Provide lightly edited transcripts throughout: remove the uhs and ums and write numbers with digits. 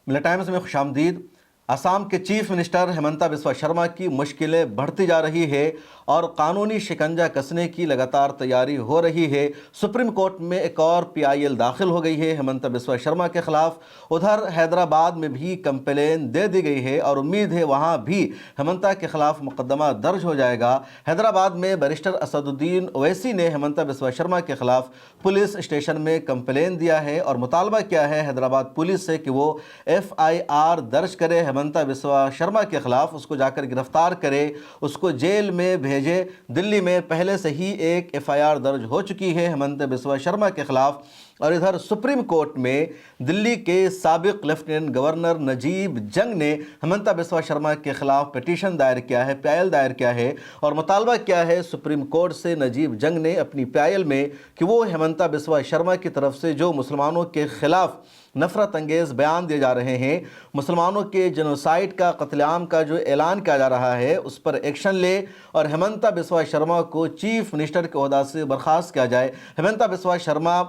ملت ٹائمز میں خوش آمدید۔ آسام کے چیف منسٹر ہیمنتا بسوا شرما کی مشکلیں بڑھتی جا رہی ہے اور قانونی شکنجہ کسنے کی لگاتار تیاری ہو رہی ہے۔ سپریم کورٹ میں ایک اور PIL داخل ہو گئی ہے ہیمنتا بسوا شرما کے خلاف۔ ادھر حیدرآباد میں بھی کمپلین دے دی گئی ہے اور امید ہے وہاں بھی ہیمنتا کے خلاف مقدمہ درج ہو جائے گا۔ حیدرآباد میں بیرسٹر اسد الدین اویسی نے ہیمنتا بسوا شرما کے خلاف پولیس اسٹیشن میں کمپلین دیا ہے اور مطالبہ کیا ہے حیدرآباد پولیس سے کہ وہ FIR درج کرے ہیمنتا بسوا شرما کے خلاف، اس کو جا کر گرفتار کرے، اس کو جیل میں بھیجے۔ دلی میں پہلے سے ہی ایک FIR درج ہو چکی ہے ہیمنتا بسوا شرما کے خلاف۔ اور ادھر سپریم کورٹ میں دلی کے سابق لیفٹیننٹ گورنر نجیب جنگ نے ہیمنتا بسوا شرما کے خلاف پٹیشن دائر کیا ہے، PIL دائر کیا ہے اور مطالبہ کیا ہے سپریم کورٹ سے۔ نجیب جنگ نے اپنی PIL میں کہ وہ ہیمنتا بسوا شرما کی طرف سے جو مسلمانوں کے خلاف نفرت انگیز بیان دیے جا رہے ہیں، مسلمانوں کے جنوسائیڈ کا، قتل عام کا جو اعلان کیا جا رہا ہے، اس پر ایکشن لے اور ہیمنتا بسوا شرما کو چیف منسٹر کے عہدہ سے برخاست کیا جائے۔ ہیمنتا بسوا شرما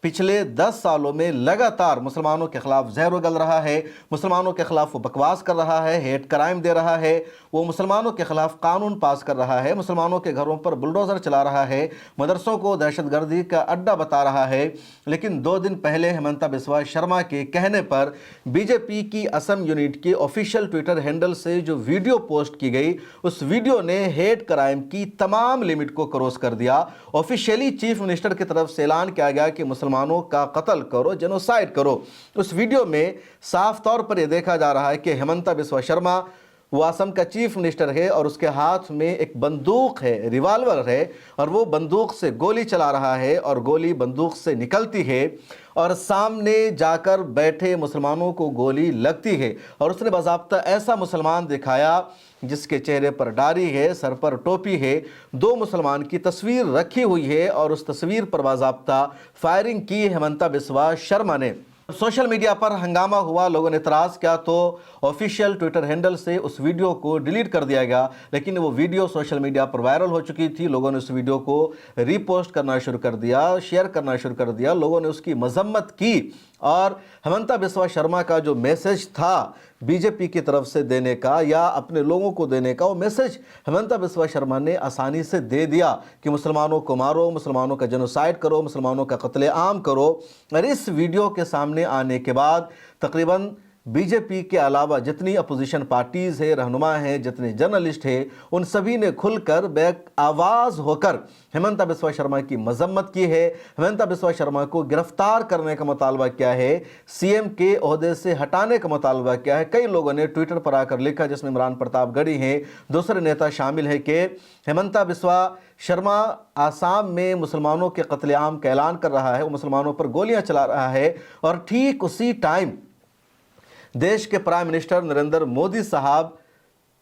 پچھلے 10 سالوں میں لگاتار مسلمانوں کے خلاف زہر اگل رہا ہے، مسلمانوں کے خلاف وہ بکواس کر رہا ہے، ہیٹ کرائم دے رہا ہے، وہ مسلمانوں کے خلاف قانون پاس کر رہا ہے، مسلمانوں کے گھروں پر بلڈوزر چلا رہا ہے، مدرسوں کو دہشت گردی کا اڈہ بتا رہا ہے۔ لیکن 2 دن پہلے ہیمنتا بسوا شرما کے کہنے پر BJP کی اسم یونٹ کے آفیشیل ٹویٹر ہینڈل سے جو ویڈیو پوسٹ کی گئی، اس ویڈیو نے ہیٹ کرائم کی تمام لمٹ کو کروس کر دیا۔ آفیشیلی چیف منسٹر کی طرف سے اعلان کیا گیا کہ مسلمانوں کا قتل کرو، جنوسائیڈ کرو۔ اس ویڈیو میں صاف طور پر یہ دیکھا جا رہا ہے کہ ہیمنتا بسوا شرما وہ آسام کا چیف منسٹر ہے اور اس کے ہاتھ میں ایک بندوق ہے، ریوالور ہے، اور وہ بندوق سے گولی چلا رہا ہے اور گولی بندوق سے نکلتی ہے اور سامنے جا کر بیٹھے مسلمانوں کو گولی لگتی ہے۔ اور اس نے باضابطہ ایسا مسلمان دکھایا جس کے چہرے پر داڑھی ہے، سر پر ٹوپی ہے، 2 مسلمان کی تصویر رکھی ہوئی ہے اور اس تصویر پر باضابطہ فائرنگ کی ہیمنتا بسوا شرما نے۔ سوشل میڈیا پر ہنگامہ ہوا، لوگوں نے اعتراض کیا تو آفیشیل ٹویٹر ہینڈل سے اس ویڈیو کو ڈیلیٹ کر دیا گیا، لیکن وہ ویڈیو سوشل میڈیا پر وائرل ہو چکی تھی۔ لوگوں نے اس ویڈیو کو ری پوسٹ کرنا شروع کر دیا، شیئر کرنا شروع کر دیا، لوگوں نے اس کی مذمت کی اور ہیمنتا بسوا شرما کا جو میسج تھا BJP کی طرف سے دینے کا یا اپنے لوگوں کو دینے کا، وہ میسج ہیمنتا بسوا شرما نے آسانی سے دے دیا کہ مسلمانوں کو مارو، مسلمانوں کا جنوسائیڈ کرو، مسلمانوں کا قتل عام کرو۔ اور اس ویڈیو کے سامنے آنے کے بعد تقریباً BJP کے علاوہ جتنی اپوزیشن پارٹیز ہیں، رہنما ہیں، جتنے جرنلسٹ ہیں، ان سبھی نے کھل کر بیک آواز ہو کر ہیمنتا بسوا شرما کی مذمت کی ہے۔ ہیمنتا بسوا شرما کو گرفتار کرنے کا مطالبہ کیا ہے، CM کے عہدے سے ہٹانے کا مطالبہ کیا ہے۔ کئی لوگوں نے ٹویٹر پر آ کر لکھا، جس میں عمران پرتاپ گڑھی ہیں، دوسرے نیتا شامل ہیں، کہ ہیمنتا بسوا شرما آسام میں مسلمانوں کے قتل عام کا اعلان کر رہا ہے، وہ مسلمانوں پر گولیاں چلا رہا ہے اور ٹھیک اسی ٹائم دیش کے پرائم منسٹر نریندر مودی صاحب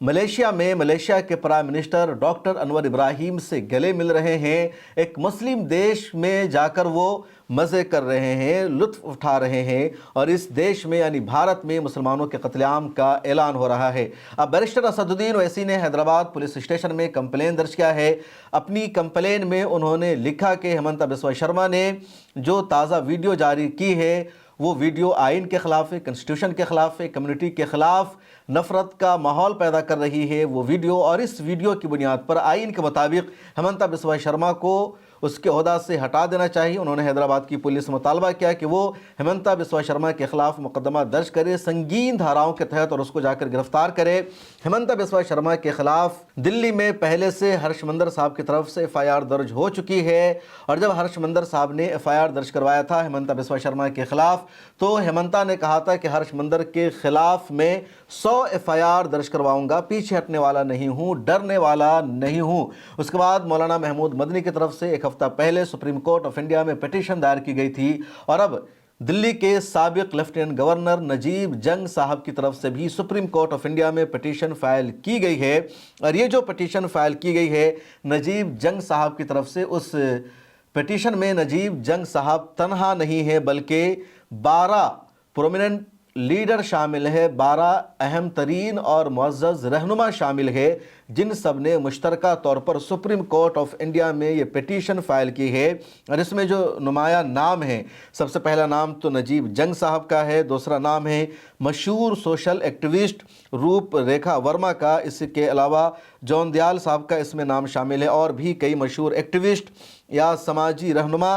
ملیشیا کے پرائم منسٹر ڈاکٹر انور ابراہیم سے گلے مل رہے ہیں۔ ایک مسلم دیش میں جا کر وہ مزے کر رہے ہیں، لطف اٹھا رہے ہیں اور اس دیش میں یعنی بھارت میں مسلمانوں کے قتل عام کا اعلان ہو رہا ہے۔ اب بیرسٹر اسد الدین اویسی نے حیدرآباد پولیس اسٹیشن میں کمپلین درج کیا ہے۔ اپنی کمپلین میں انہوں نے لکھا کہ ہیمنتا بسوا شرما نے جو تازہ ویڈیو جاری کی ہے، وہ ویڈیو آئین کے خلاف ہے، کنسٹیٹیوشن کے خلاف ہے، کمیونٹی کے خلاف نفرت کا ماحول پیدا کر رہی ہے وہ ویڈیو، اور اس ویڈیو کی بنیاد پر آئین کے مطابق ہیمنتا بسوا شرما کو اس کے عہدہ سے ہٹا دینا چاہیے۔ انہوں نے حیدرآباد کی پولیس سے مطالبہ کیا کہ وہ ہیمنتا بسوا شرما کے خلاف مقدمہ درج کرے سنگین دھاراؤں کے تحت اور اس کو جا کر گرفتار کرے۔ ہیمنتا بسوا شرما کے خلاف دلی میں پہلے سے ہرش مندر صاحب کی طرف سے FIR درج ہو چکی ہے، اور جب ہرش مندر صاحب نے FIR درج کروایا تھا ہیمنتا بسوا شرما کے خلاف، تو ہیمنتا نے کہا تھا کہ ہرش مندر کے خلاف میں 100 FIR درج کرواؤں گا، پیچھے ہٹنے والا نہیں ہوں، ڈرنے والا نہیں ہوں۔ اس کے بعد مولانا محمود مدنی کی طرف سے ایک ہفتہ پہلے سپریم کورٹ آف انڈیا میں پٹیشن دائر کی گئی تھی، اور اب دلی کے سابق لیفٹیننٹ گورنر نجیب جنگ صاحب کی طرف سے بھی سپریم کورٹ آف انڈیا میں پٹیشن فائل کی گئی ہے۔ اور یہ جو پٹیشن فائل کی گئی ہے نجیب جنگ صاحب کی طرف سے، اس پٹیشن میں نجیب جنگ صاحب تنہا نہیں ہے بلکہ 12 پرومیننٹ लीडर शामिल है, 12 अहम तरीन और मुअज़्ज़ज़ रहनुमा शामिल है, जिन सब ने मुश्तरका तौर पर सुप्रीम कोर्ट ऑफ इंडिया में ये पिटीशन फ़ाइल की है। और इसमें जो नुमाया नाम है, सबसे पहला नाम तो नजीब जंग साहब का है, दूसरा नाम है मशहूर सोशल एक्टिविस्ट रूप रेखा वर्मा का, इसके अलावा जॉन दयाल साहब का इसमें नाम शामिल है, और भी कई मशहूर एक्टिविस्ट या समाजी रहनुमा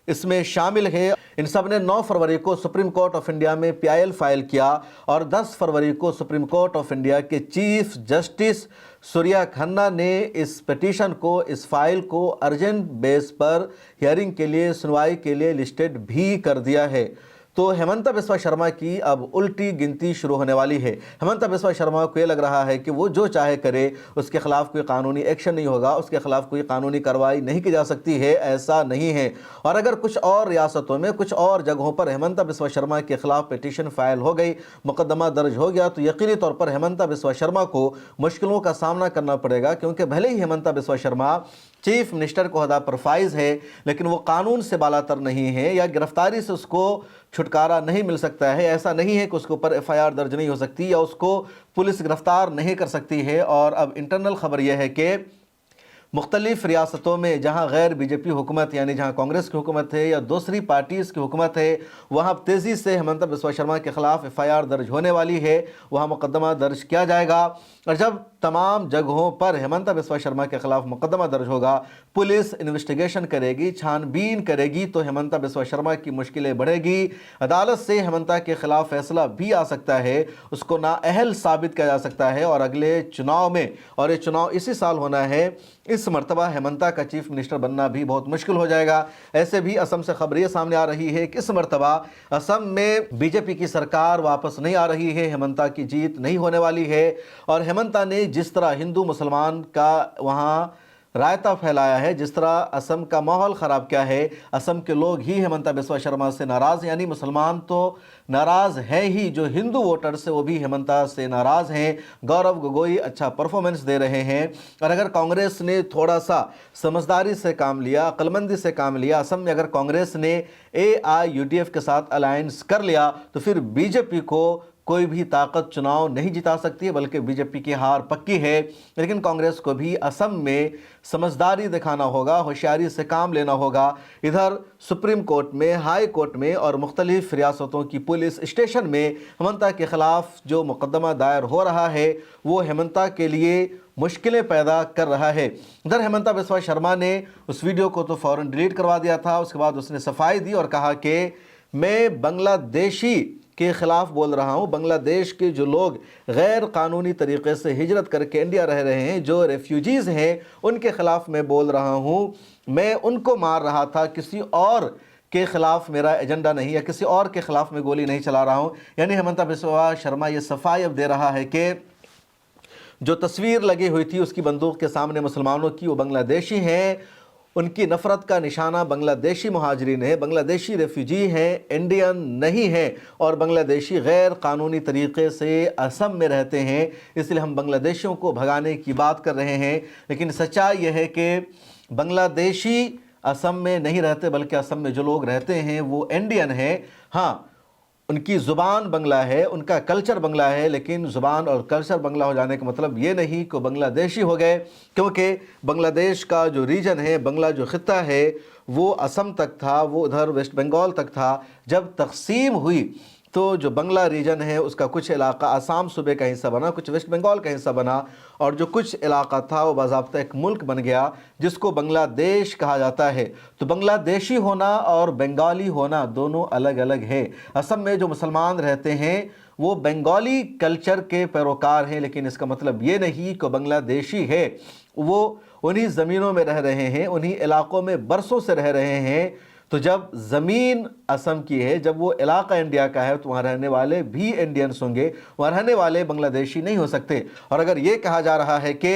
इसमें शामिल है। इन सब ने 9 फरवरी को सुप्रीम कोर्ट ऑफ इंडिया में PIL फाइल किया और 10 फरवरी को सुप्रीम कोर्ट ऑफ इंडिया के चीफ जस्टिस सूर्या खन्ना ने इस पिटीशन को, इस फाइल को अर्जेंट बेस पर हियरिंग के लिए, सुनवाई के लिए लिस्टेड भी कर दिया है। तो हेमंता बिस्वा शर्मा की अब उल्टी गिनती शुरू होने वाली है। हेमंता बिस्वा शर्मा को ये लग रहा है कि वो जो चाहे करे, उसके खिलाफ कोई कानूनी एक्शन नहीं होगा, उसके खिलाफ कोई कानूनी कार्रवाई नहीं की जा सकती है। ऐसा नहीं है। और अगर कुछ और रियासतों में, कुछ और जगहों पर हेमंता बिस्वा शर्मा के खिलाफ पिटीशन फाइल हो गई, मुकदमा दर्ज हो गया, तो यकीनी तौर पर हेमंता बिस्वा शर्मा को मुश्किलों का सामना करना पड़ेगा, क्योंकि भले ही हेमंता बिस्वा शर्मा चीफ मिनिस्टर को ओहदा पर फाइज है, लेकिन वो कानून से बालातर नहीं है, या गिरफ्तारी से उसको छुटकारा नहीं मिल सकता है। ऐसा नहीं है कि उसके ऊपर FIR दर्ज नहीं हो सकती या उसको पुलिस गिरफ्तार नहीं कर सकती है। और अब इंटरनल खबर यह है कि मुख्तलिफ रियासतों में जहां गैर BJP हुकूमत, यानी जहां कांग्रेस की हुकूमत है या दूसरी पार्टीज़ की हुकूमत है, वहां तेज़ी से हेमंता बिस्वा शर्मा के खिलाफ FIR दर्ज होने वाली है, वहां मुकदमा दर्ज किया जाएगा। और जब तमाम जगहों पर हेमंता बिस्वा शर्मा के खिलाफ मुकदमा दर्ज होगा, पुलिस इन्वेस्टिगेशन करेगी, छानबीन करेगी, तो हेमंता बिस्वा शर्मा की मुश्किलें बढ़ेगी। अदालत से हेमंता के खिलाफ फैसला भी आ सकता है, उसको नाअहल साबित किया जा सकता है। और अगले चुनाव में, और ये चुनाव इसी साल होना है, इस मरतबा हेमंता का चीफ मिनिस्टर बनना भी बहुत मुश्किल हो जाएगा। ऐसे भी असम से खबर ये सामने आ रही है कि इस मरतबा असम में BJP की सरकार वापस नहीं आ रही है, हेमंता की जीत नहीं होने वाली है। और हेमंता ने जिस तरह हिंदू मुसलमान का वहाँ रायता फैलाया है, जिस तरह असम का माहौल ख़राब किया है, असम के लोग ही हेमंता बिस्वा शर्मा से नाराज़, यानी मुसलमान तो नाराज़ है ही, जो हिंदू वोटर्स है वो भी हेमंता से नाराज़ हैं। गौरव गोगोई अच्छा परफॉर्मेंस दे रहे हैं, और अगर कांग्रेस ने थोड़ा सा समझदारी से काम लिया, अक्लमंदी से काम लिया, असम में अगर कांग्रेस ने AIUDF के साथ अलायंस कर लिया, तो फिर BJP को कोई भी ताकत चुनाव नहीं जिता सकती है, बल्कि BJP की हार पक्की है। लेकिन कांग्रेस को भी असम में समझदारी दिखाना होगा, होशियारी से काम लेना होगा। इधर सुप्रीम कोर्ट में, हाई कोर्ट में और मुख्तलिफ रियासतों की पुलिस स्टेशन में हेमंता के खिलाफ जो मुकदमा दायर हो रहा है, वो हेमंता के लिए मुश्किलें पैदा कर रहा है। इधर हेमंता बिस्वा शर्मा ने उस वीडियो को तो फ़ौरन डिलीट करवा दिया था। उसके बाद उसने सफाई दी और कहा कि मैं बांग्लादेशी के ख़िलाफ़ बोल रहा हूँ, बांग्लादेश के जो लोग गैर कानूनी तरीक़े से हिजरत करके इंडिया रह रहे हैं, जो रेफ्यूजीज़ हैं, उनके ख़िलाफ़ मैं बोल रहा हूँ। मैं उनको मार रहा था, किसी और के ख़िलाफ़ मेरा एजेंडा नहीं, या किसी और के ख़िलाफ़ मैं गोली नहीं चला रहा हूँ। यानी हेमंता बिस्वा शर्मा ये सफाई अब दे रहा है कि जो तस्वीर लगी हुई थी उसकी बंदूक के सामने मुसलमानों की, वो बांग्लादेशी हैं, उनकी नफ़रत का निशाना बांग्लादेशी मुहाजिरीन है, बांग्लादेशी रेफ्यूजी हैं, इंडियन नहीं हैं, और बांग्लादेशी गैर कानूनी तरीक़े से असम में रहते हैं, इसलिए हम बांग्लादेशियों को भगाने की बात कर रहे हैं। लेकिन सच्चाई यह है कि बांग्लादेशी असम में नहीं रहते, बल्कि असम में जो लोग रहते हैं वो इंडियन हैं। हाँ, उनकी ज़ुबान बंगला है, उनका कल्चर बंगला है, लेकिन ज़ुबान और कल्चर बंगला हो जाने का मतलब ये नहीं कि बांग्लादेशी हो गए, क्योंकि बांग्लादेश का जो रीजन है, बंगला जो ख़ित्ता है, वो असम तक था, वो उधर वेस्ट बंगाल तक था। जब तक़सीम हुई तो जो बंगला रीजन है उसका कुछ इलाका आसाम सूबे का हिस्सा बना, कुछ वेस्ट बंगाल का हिस्सा बना, और जो कुछ इलाका था वो बाज़ाब्ता एक मुल्क बन गया जिसको बांग्लादेश कहा जाता है। तो बांग्लादेशी होना और बंगाली होना दोनों अलग अलग है। असम में जो मुसलमान रहते हैं वो बंगाली कल्चर के पैरोकार हैं, लेकिन इसका मतलब ये नहीं कि बांग्लादेशी है। वो उन्हीं ज़मीनों में रह रहे हैं, उन्हीं इलाक़ों में बरसों से रह रहे हैं। तो जब ज़मीन असम की है, जब वो इलाका इंडिया का है, तो वहाँ रहने वाले भी इंडियंस होंगे, वहाँ रहने वाले बांग्लादेशी नहीं हो सकते। और अगर ये कहा जा रहा है कि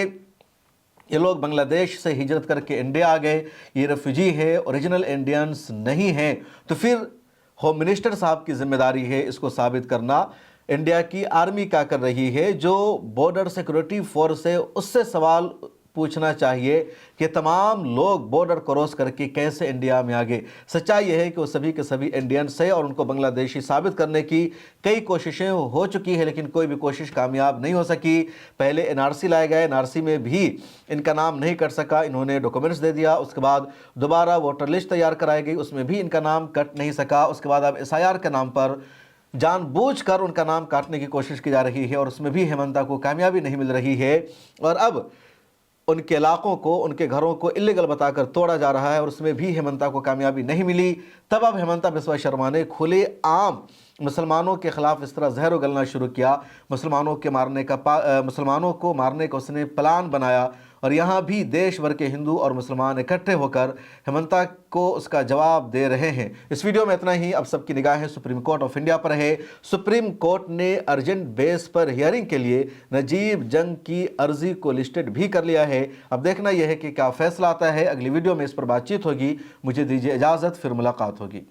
ये लोग बांग्लादेश से हिजरत करके इंडिया आ गए, ये रेफ्यूजी है, ओरिजिनल इंडियंस नहीं हैं, तो फिर होम मिनिस्टर साहब की जिम्मेदारी है इसको साबित करना। इंडिया की आर्मी क्या कर रही है, जो बॉर्डर सिक्योरिटी फोर्स है, उससे सवाल पूछना चाहिए कि तमाम लोग बॉर्डर क्रॉस करके कैसे इंडिया में आ गए। सच्चाई यह है कि वो सभी के सभी इंडियंस है और उनको बांग्लादेशी साबित करने की कई कोशिशें हो चुकी है, लेकिन कोई भी कोशिश कामयाब नहीं हो सकी। पहले एनआरसी लाए गए, एनआरसी में भी इनका नाम नहीं कट सका, इन्होंने डॉक्यूमेंट्स दे दिया। उसके बाद दोबारा वोटर लिस्ट तैयार कराई गई, उसमें भी इनका नाम कट नहीं सका। उसके बाद अब एसआईआर के नाम पर जानबूझकर उनका नाम काटने की कोशिश की जा रही है और उसमें भी हेमंता को कामयाबी नहीं मिल रही है। और अब उनके इलाकों को, उनके घरों को इलीगल बताकर तोड़ा जा रहा है और उसमें भी हेमंता को कामयाबी नहीं मिली। तब अब हेमंता बिस्वा शर्मा ने खुले आम मुसलमानों के खिलाफ इस तरह जहर उगलना शुरू किया। मुसलमानों को मारने का उसने प्लान बनाया और यहाँ भी देश भर के हिंदू और मुसलमान इकट्ठे होकर हेमंता को उसका जवाब दे रहे हैं। इस वीडियो में इतना ही। अब सबकी निगाहें सुप्रीम कोर्ट ऑफ इंडिया पर है। सुप्रीम कोर्ट ने अर्जेंट बेस पर हियरिंग के लिए नजीब जंग की अर्जी को लिस्टेड भी कर लिया है। अब देखना यह है कि क्या फैसला आता है। अगली वीडियो में इस पर बातचीत होगी। मुझे दीजिए इजाज़त, फिर मुलाकात होगी।